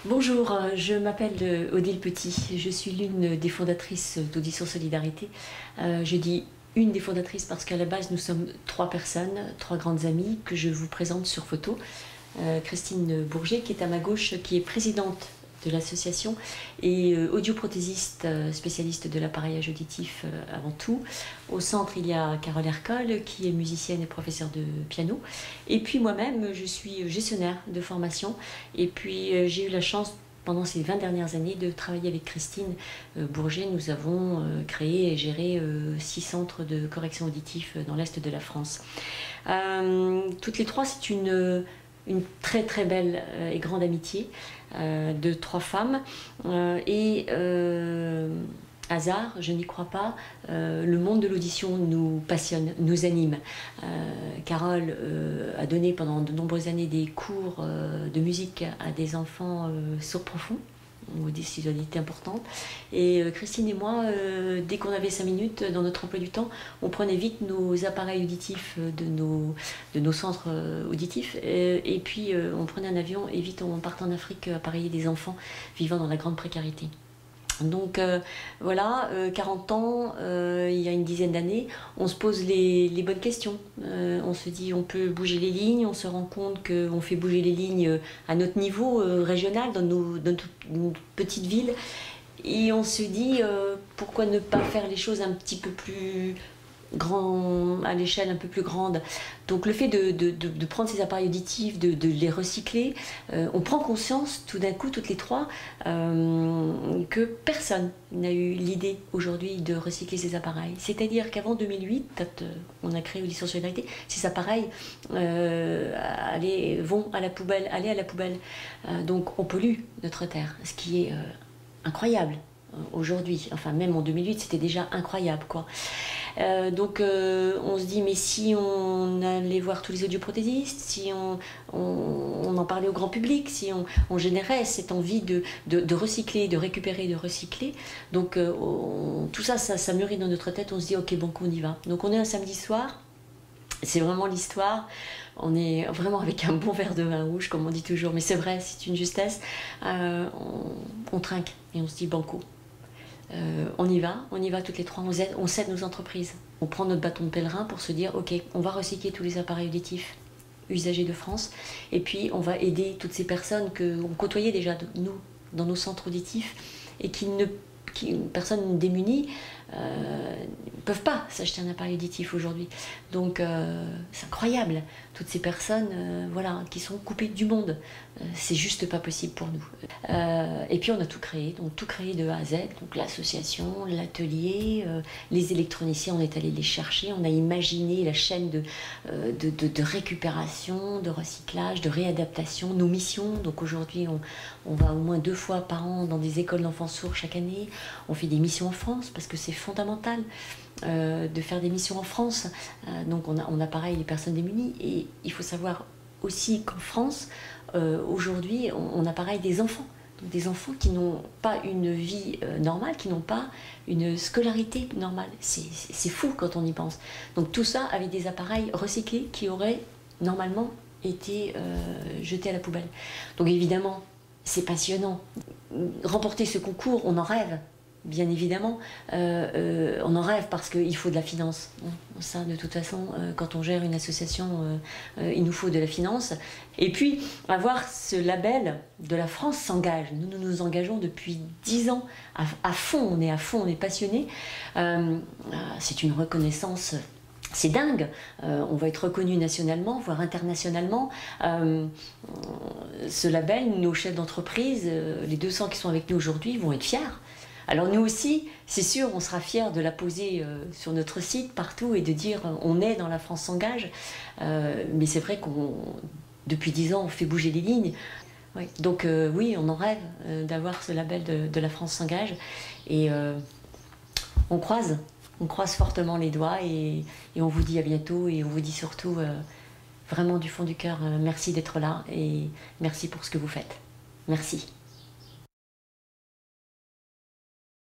Bonjour, je m'appelle Odile Petit, je suis l'une des fondatrices d'Audition Solidarité. Je dis une des fondatrices parce qu'à la base nous sommes trois personnes, trois grandes amies que je vous présente sur photo. Christine Bourget qui est à ma gauche, qui est présidente de l'association et audioprothésiste spécialiste de l'appareillage auditif avant tout. Au centre, il y a Carole Hercole qui est musicienne et professeure de piano. Et puis moi-même, je suis gestionnaire de formation. Et puis j'ai eu la chance pendant ces 20 dernières années de travailler avec Christine Bourget. Nous avons créé et géré 6 centres de correction auditif dans l'Est de la France. Toutes les trois, c'est une très très belle et grande amitié de trois femmes hasard, je n'y crois pas, le monde de l'audition nous passionne, nous anime. Carole a donné pendant de nombreuses années des cours de musique à des enfants sourds profonds, ou des décisionalités importantes. Et Christine et moi, dès qu'on avait 5 minutes dans notre emploi du temps, on prenait vite nos appareils auditifs de nos centres auditifs et puis on prenait un avion et vite on partait en Afrique appareiller des enfants vivant dans la grande précarité. Donc voilà, 40 ans, il y a une dizaine d'années, on se pose les bonnes questions. On se dit on peut bouger les lignes, on se rend compte qu'on fait bouger les lignes à notre niveau régional, dans nos petites villes. Et on se dit pourquoi ne pas faire les choses un petit peu plus grand, à l'échelle un peu plus grande. Donc le fait de prendre ces appareils auditifs, de les recycler, on prend conscience tout d'un coup, toutes les trois, que personne n'a eu l'idée aujourd'hui de recycler ces appareils. C'est-à-dire qu'avant 2008, quand on a créé Audition Solidarité, ces appareils vont à la poubelle, aller à la poubelle. Donc on pollue notre terre, ce qui est incroyable aujourd'hui. Enfin même en 2008, c'était déjà incroyable, quoi. Donc on se dit mais si on allait voir tous les audioprothésistes, si on en parlait au grand public, si on générait cette envie de recycler, de récupérer, de recycler, donc tout ça, ça mûrit dans notre tête, on se dit ok bon on y va. Donc on est un samedi soir, c'est vraiment l'histoire, on est vraiment avec un bon verre de vin rouge comme on dit toujours, mais c'est vrai, c'est une justesse, on trinque et on se dit banco. On y va toutes les trois, on cède nos entreprises. On prend notre bâton de pèlerin pour se dire ok, on va recycler tous les appareils auditifs usagés de France et puis on va aider toutes ces personnes qu'on côtoyait déjà nous dans nos centres auditifs et personnes démunies ne peuvent pas s'acheter un appareil auditif aujourd'hui. Donc c'est incroyable, toutes ces personnes voilà, qui sont coupées du monde. C'est juste pas possible pour nous. Et puis on a tout créé, donc tout créé de A à Z, donc l'association, l'atelier, les électroniciens, on est allé les chercher, on a imaginé la chaîne de récupération, de recyclage, de réadaptation, nos missions. Donc aujourd'hui on va au moins 2 fois par an dans des écoles d'enfants sourds chaque année. On fait des missions en France parce que c'est fondamental de faire des missions en France. Donc on appareille les personnes démunies et il faut savoir aussi qu'en France, aujourd'hui, on appareille des enfants. Donc des enfants qui n'ont pas une vie normale, qui n'ont pas une scolarité normale. C'est fou quand on y pense. Donc tout ça avec des appareils recyclés qui auraient normalement été jetés à la poubelle. Donc évidemment, c'est passionnant. Remporter ce concours, on en rêve. Bien évidemment, on en rêve parce qu'il faut de la finance. Ça, de toute façon, quand on gère une association, il nous faut de la finance. Et puis, avoir ce label de la France s'engage. Nous nous engageons depuis 10 ans à fond, on est passionnés. C'est une reconnaissance. C'est dingue, on va être reconnu nationalement, voire internationalement. Ce label, nos chefs d'entreprise, les 200 qui sont avec nous aujourd'hui, vont être fiers. Alors nous aussi, c'est sûr, on sera fiers de la poser sur notre site, partout, et de dire on est dans La France s'engage. Mais c'est vrai qu'on, depuis 10 ans, on fait bouger les lignes. Oui. Donc oui, on en rêve d'avoir ce label de La France s'engage. Et on croise fortement les doigts et on vous dit à bientôt et on vous dit surtout vraiment du fond du cœur merci d'être là et merci pour ce que vous faites. Merci.